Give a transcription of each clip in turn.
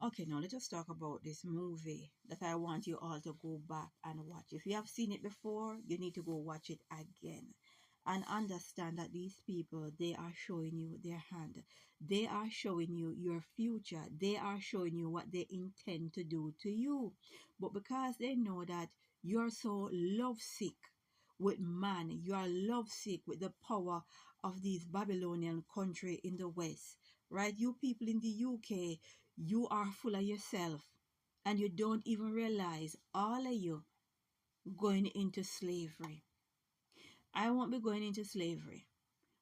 Okay, now let us talk about this movie that I want you all to go back and watch. If you have seen it before, you need to go watch it again and understand that these people, they are showing you their hand. They are showing you your future. They are showing you what they intend to do to you. But because they know that you're so lovesick with man, you are lovesick with the power of these Babylonian country in the West, right? You people in the UK, you are full of yourself and you don't even realize all of you going into slavery. I won't be going into slavery,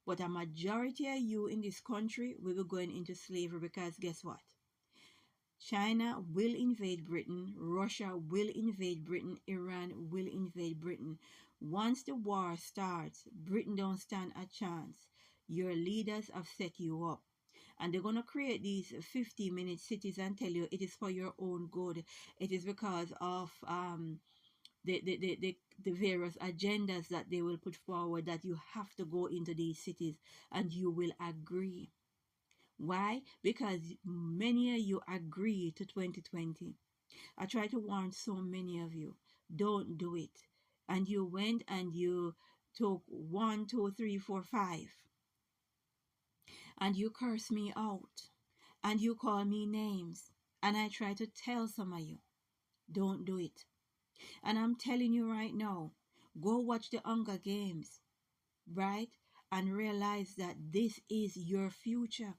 but a majority of you in this country will be going into slavery because guess what? China will invade Britain, Russia will invade Britain, Iran will invade Britain. Once the war starts, Britain don't stand a chance. Your leaders have set you up. And they're going to create these 50-minute cities and tell you it is for your own good. It is because of the various agendas that they will put forward that you have to go into these cities and you will agree. Why? Because many of you agree to 2020. I try to warn so many of you, don't do it. And you went and you took 1, 2, 3, 4, 5, and you curse me out and you call me names. And I try to tell some of you, don't do it. And I'm telling you right now, go watch the Hunger Games, right? And realize that this is your future.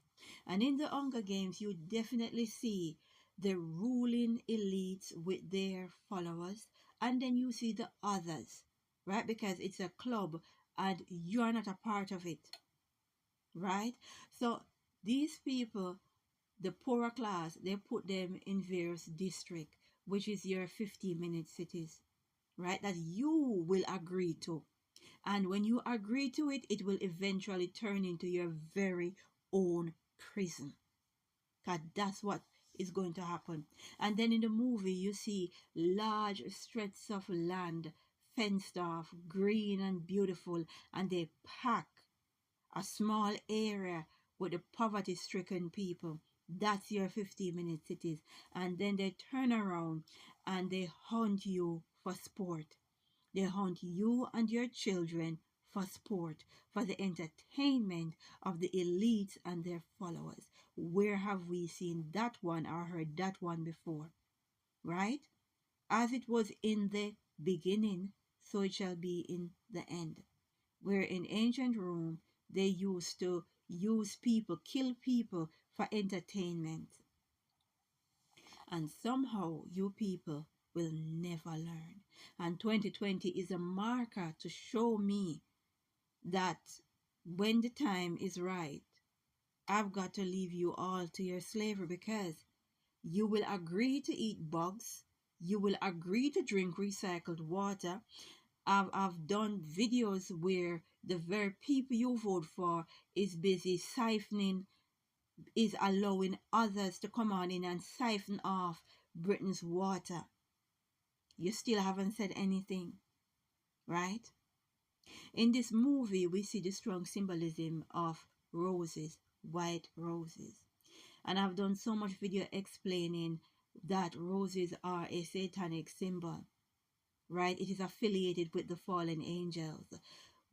And in the Hunger Games, you definitely see the ruling elites with their followers. And then you see the others, right? Because it's a club and you're not a part of it, right? So these people, the poorer class, they put them in various districts, which is your 50-minute cities, right? That you will agree to. And when you agree to it, it will eventually turn into your very own prison. Because that's what is going to happen. And then in the movie, you see large stretches of land fenced off, green and beautiful, and they pack a small area with the poverty stricken people. That's your 50-minute cities. And then they turn around and they hunt you for sport. They hunt you and your children for sport, for the entertainment of the elites and their followers. Where have we seen that one or heard that one before? Right? As it was in the beginning, so it shall be in the end. Where in ancient Rome, they used to use people, kill people for entertainment. And somehow you people will never learn. And 2020 is a marker to show me that when the time is right, I've got to leave you all to your slavery because you will agree to eat bugs. You will agree to drink recycled water. I've done videos where the very people you vote for is busy siphoning, is allowing others to come on in and siphon off Britain's water. You still haven't said anything, right? In this movie, we see the strong symbolism of roses, white roses. And I've done so much video explaining that roses are a satanic symbol, right? It is affiliated with the fallen angels.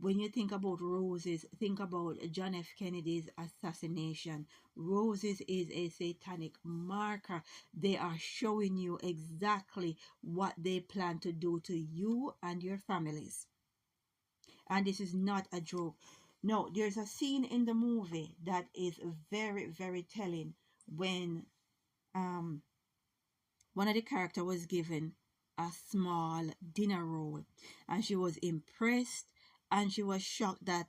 When you think about roses, think about John F. Kennedy's assassination. Roses is a satanic marker. They are showing you exactly what they plan to do to you and your families. And this is not a joke. No, there's a scene in the movie that is very, very telling when um one of the characters was given a small dinner roll and she was impressed and she was shocked that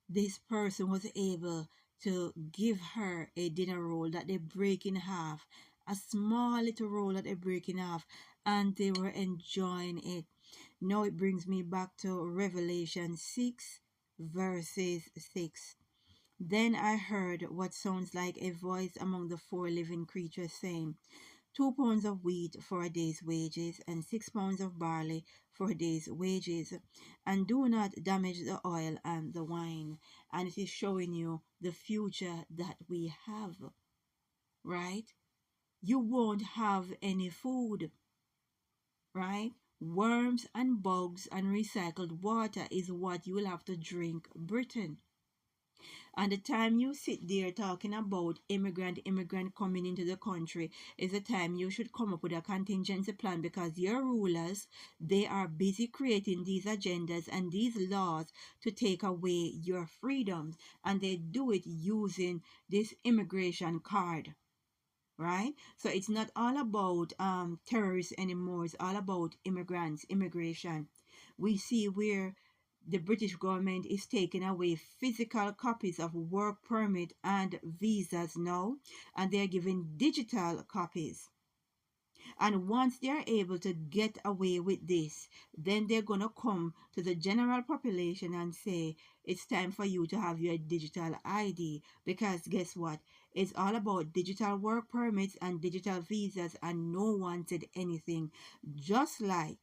this person was able to give her a dinner roll that they break in half, a small little roll that they break in half, and they were enjoying it. Now it brings me back to Revelation 6 verses 6. Then I heard what sounds like a voice among the four living creatures saying, 2 pounds of wheat for a day's wages, and 6 pounds of barley for a day's wages. And do not damage the oil and the wine. And it is showing you the future that we have, right? you won't have any food, right? Worms and bugs and recycled water is what you will have to drink, Britain. And the time you sit there talking about immigrant coming into the country is the time you should come up with a contingency plan, because your rulers, they are busy creating these agendas and these laws to take away your freedoms, and they do it using this immigration card, right? So it's not all about terrorists anymore. It's all about immigrants, immigration. We see where the British government is taking away physical copies of work permit and visas now, and they're giving digital copies. And once they're able to get away with this, then they're going to come to the general population and say, it's time for you to have your digital ID. Because guess what? It's all about digital work permits and digital visas, and no one said anything. Just like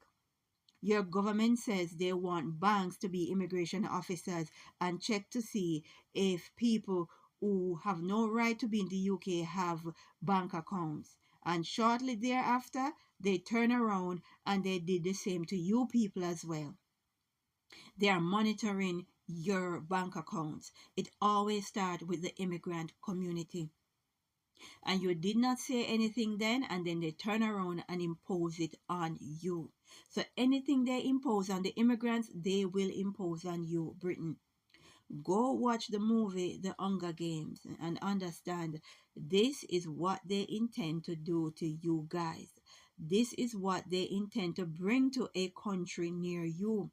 your government says they want banks to be immigration officers and check to see if people who have no right to be in the UK have bank accounts. And shortly thereafter, they turn around and they did the same to you people as well. They are monitoring your bank accounts. It always starts with the immigrant community. And you did not say anything then, and then they turn around and impose it on you. So anything they impose on the immigrants, they will impose on you, Britain. Go watch the movie The Hunger Games and understand this is what they intend to do to you guys. This is what they intend to bring to a country near you.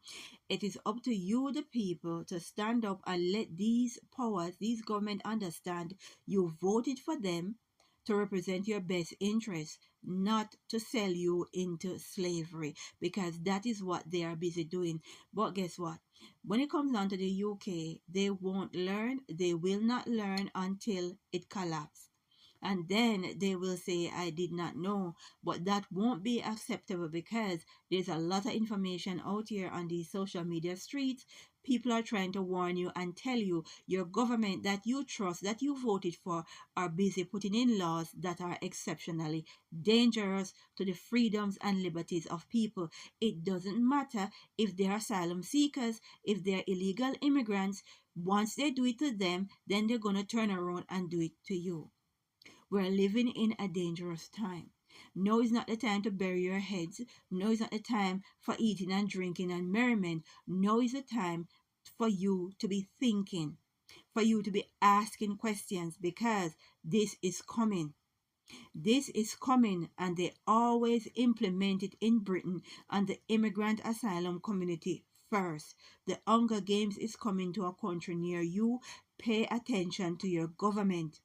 It is up to you, the people, to stand up and let these powers, these government understand you voted for them to represent your best interests, not to sell you into slavery, because that is what they are busy doing. But guess what? When it comes down to the UK, they won't learn, they will not learn until it collapses. And then they will say, I did not know. But that won't be acceptable, because there's a lot of information out here on these social media streets. People are trying to warn you and tell you your government that you trust, that you voted for, are busy putting in laws that are exceptionally dangerous to the freedoms and liberties of people. It doesn't matter if they're asylum seekers, if they're illegal immigrants. Once they do it to them, then they're going to turn around and do it to you. We're living in a dangerous time. No is not the time to bury your heads. No is not the time for eating and drinking and merriment. No is the time for you to be thinking, for you to be asking questions, because this is coming. This is coming, and they always implement it in Britain and the immigrant asylum community first. The Hunger Games is coming to a country near you. Pay attention to your government.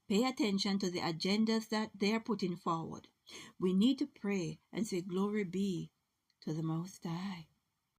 Pay attention to the agendas that they're putting forward. We need to pray and say, Glory be to the Most High.